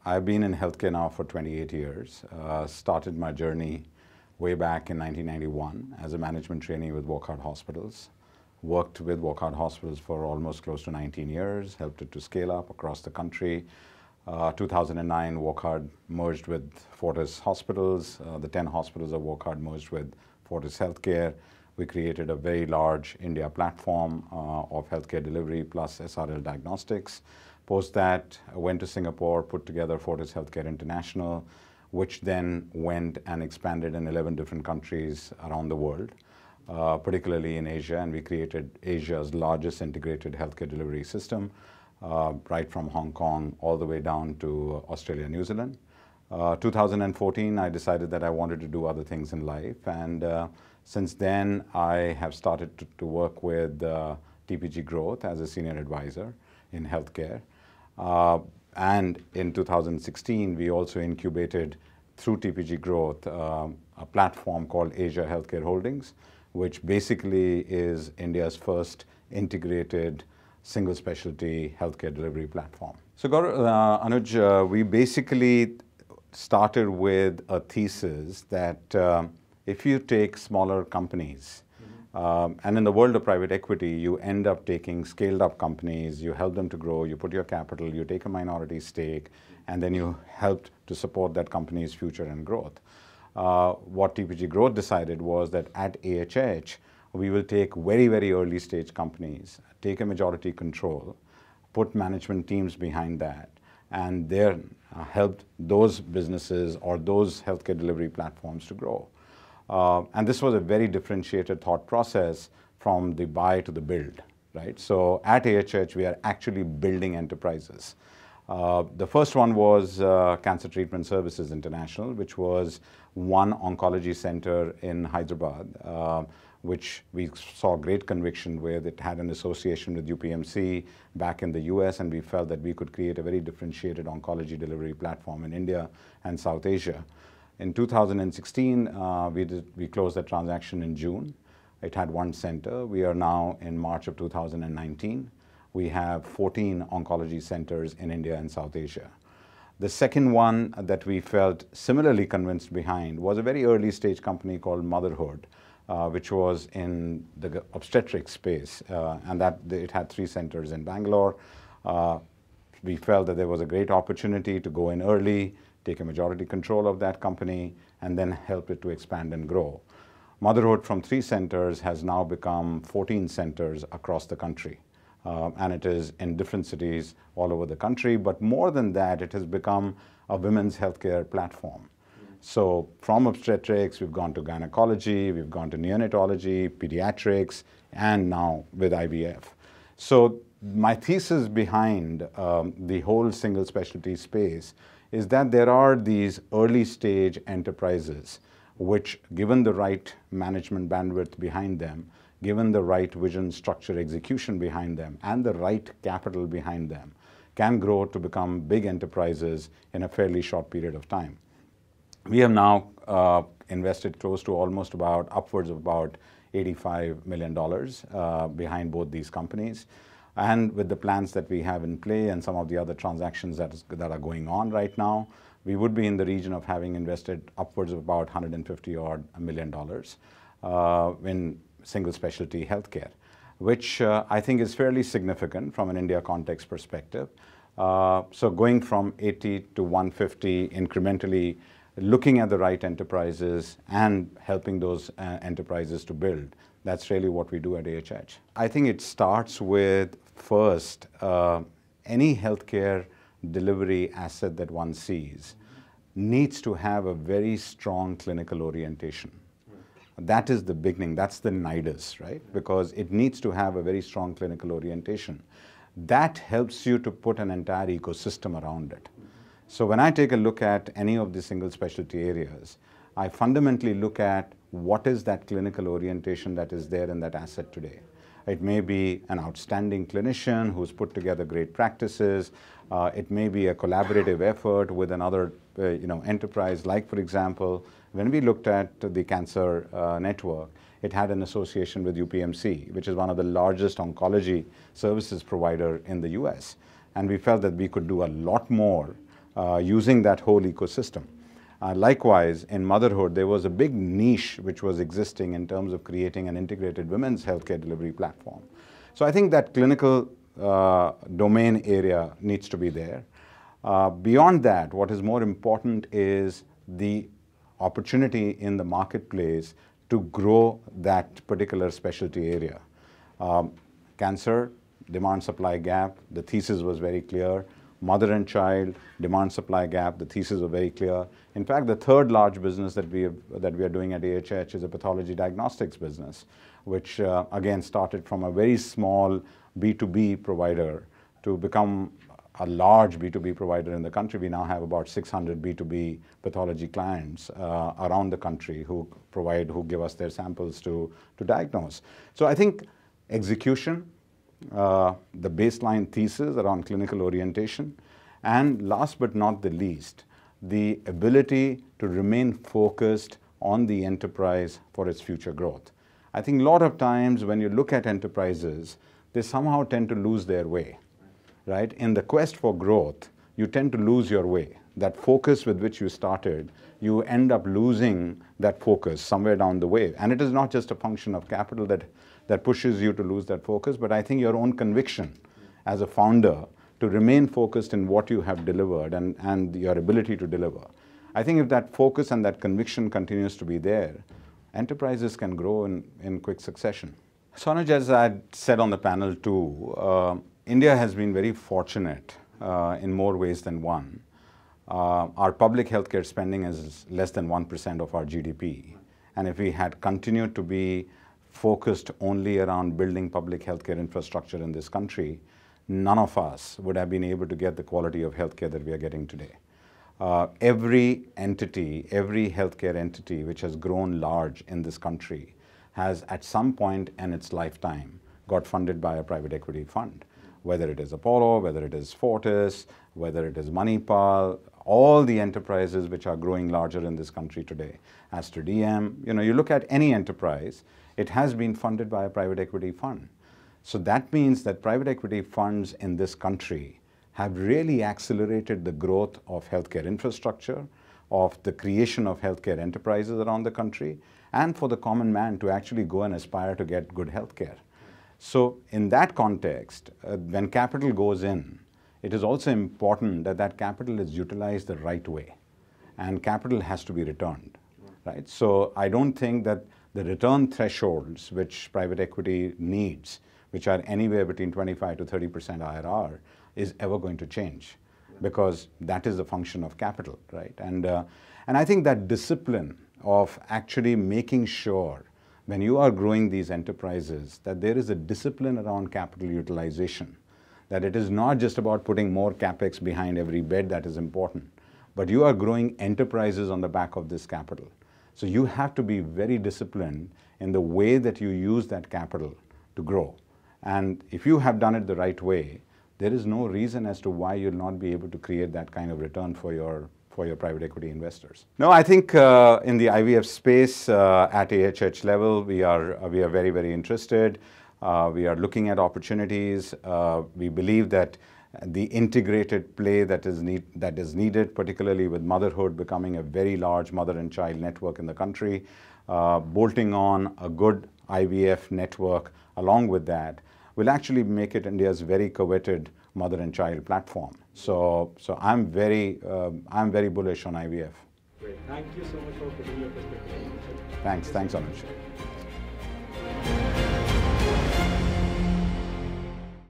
I've been in healthcare now for 28 years. Started my journey way back in 1991 as a management trainee with Wockhardt Hospitals. Worked with Wockhardt Hospitals for almost close to 19 years, helped it to scale up across the country. 2009, Wockhardt merged with Fortis Hospitals. The 10 hospitals of Wockhardt merged with Fortis Healthcare. We created a very large India platform of healthcare delivery plus SRL diagnostics. Post that, I went to Singapore, put together Fortis Healthcare International, which then went and expanded in 11 different countries around the world, particularly in Asia, and we created Asia's largest integrated healthcare delivery system, right from Hong Kong all the way down to Australia, New Zealand. 2014, I decided that I wanted to do other things in life, and since then, I have started to work with TPG Growth as a senior advisor in healthcare. And in 2016, we also incubated through TPG Growth a platform called Asia Healthcare Holdings, which basically is India's first integrated single specialty healthcare delivery platform. So Anuj, we basically started with a thesis that if you take smaller companies, and in the world of private equity, you end up taking scaled up companies, you help them to grow, you put your capital, you take a minority stake, and then you help to support that company's future and growth. What TPG Growth decided was that at AHH, we will take very, very early stage companies, take a majority control, put management teams behind that, and then help those businesses or those healthcare delivery platforms to grow. And this was a very differentiated thought process from the buy to the build, right? So at AHH, we are actually building enterprises. The first one was Cancer Treatment Services International, which was one oncology center in Hyderabad, which we saw great conviction with. It had an association with UPMC back in the US, and we felt that we could create a very differentiated oncology delivery platform in India and South Asia. In 2016, we closed that transaction in June. It had one center. We are now in March of 2019. We have 14 oncology centers in India and South Asia. The second one that we felt similarly convinced behind was a very early stage company called Motherhood, which was in the obstetric space, and that it had 3 centers in Bangalore. We felt that there was a great opportunity to go in early, take a majority control of that company, and then help it to expand and grow. Motherhood from 3 centers has now become 14 centers across the country. And it is in different cities all over the country. But more than that, it has become a women's healthcare platform. So from obstetrics, we've gone to gynecology, we've gone to neonatology, pediatrics, and now with IVF. So my thesis behind the whole single specialty space is that there are these early stage enterprises which, given the right management bandwidth behind them, given the right vision, structure, execution behind them, and the right capital behind them, can grow to become big enterprises in a fairly short period of time. We have now invested close to almost upwards of about $85 million behind both these companies. And with the plans that we have in play and some of the other transactions that are going on right now, we would be in the region of having invested upwards of about $150 million in single specialty healthcare, which I think is fairly significant from an India context perspective. So going from 80 to 150 incrementally, looking at the right enterprises and helping those enterprises to build. That's really what we do at AHH. I think it starts with, first, any healthcare delivery asset that one sees needs to have a very strong clinical orientation. That is the beginning, that's the nidus, right? Because it needs to have a very strong clinical orientation. That helps you to put an entire ecosystem around it. So when I take a look at any of the single specialty areas, I fundamentally look at what is that clinical orientation that is there in that asset today. It may be an outstanding clinician who's put together great practices. It may be a collaborative effort with another enterprise. Like, for example, when we looked at the cancer network, it had an association with UPMC, which is one of the largest oncology services provider in the US. And we felt that we could do a lot more using that whole ecosystem. Likewise, in motherhood, there was a big niche which was existing in terms of creating an integrated women's healthcare delivery platform. So I think that clinical domain area needs to be there. Beyond that, what is more important is the opportunity in the marketplace to grow that particular specialty area. Cancer, demand-supply gap, the thesis was very clear. Mother and child, demand-supply gap, the thesis was very clear. In fact, the third large business that we are doing at AHH is a pathology diagnostics business, which again started from a very small B2B provider to become a large B2B provider in the country. We now have about 600 B2B pathology clients around the country who give us their samples to diagnose. So I think execution, the baseline thesis around clinical orientation, and last but not the least, the ability to remain focused on the enterprise for its future growth. I think a lot of times when you look at enterprises, they somehow tend to lose their way, right? In the quest for growth, you tend to lose your way. That focus with which you started, you end up losing that focus somewhere down the way. And it is not just a function of capital that pushes you to lose that focus, but I think your own conviction as a founder to remain focused in what you have delivered and your ability to deliver. I think if that focus and that conviction continues to be there, enterprises can grow in quick succession. So Anuj, as I said on the panel too, India has been very fortunate in more ways than one. Our public healthcare spending is less than 1% of our GDP. And if we had continued to be focused only around building public healthcare infrastructure in this country, none of us would have been able to get the quality of healthcare that we are getting today. Every entity, every healthcare entity which has grown large in this country has at some point in its lifetime got funded by a private equity fund. Whether it is Apollo, whether it is Fortis, whether it is Manipal, all the enterprises which are growing larger in this country today. Aster DM, you look at any enterprise, it has been funded by a private equity fund. So that means that private equity funds in this country have really accelerated the growth of healthcare infrastructure, of the creation of healthcare enterprises around the country, and for the common man to actually go and aspire to get good healthcare. So in that context, when capital goes in, it is also important that that capital is utilized the right way, and capital has to be returned, right? So I don't think that the return thresholds which private equity needs, which are anywhere between 25 to 30% IRR, is ever going to change, because that is a function of capital, right? And I think that discipline of actually making sure when you are growing these enterprises that there is a discipline around capital utilization, that it is not just about putting more capex behind every bed that is important, but you are growing enterprises on the back of this capital. So you have to be very disciplined in the way that you use that capital to grow. And if you have done it the right way, there is no reason as to why you'll not be able to create that kind of return for your private equity investors. No, I think in the IVF space at AHH level, we are very, very interested. We are looking at opportunities. We believe that the integrated play that is needed, particularly with motherhood becoming a very large mother and child network in the country, bolting on a good IVF network along with that, will actually make it India's very coveted mother and child platform. So I'm very bullish on IVF. Great. Thank you so much for putting your perspective on it. Thanks, Anuj.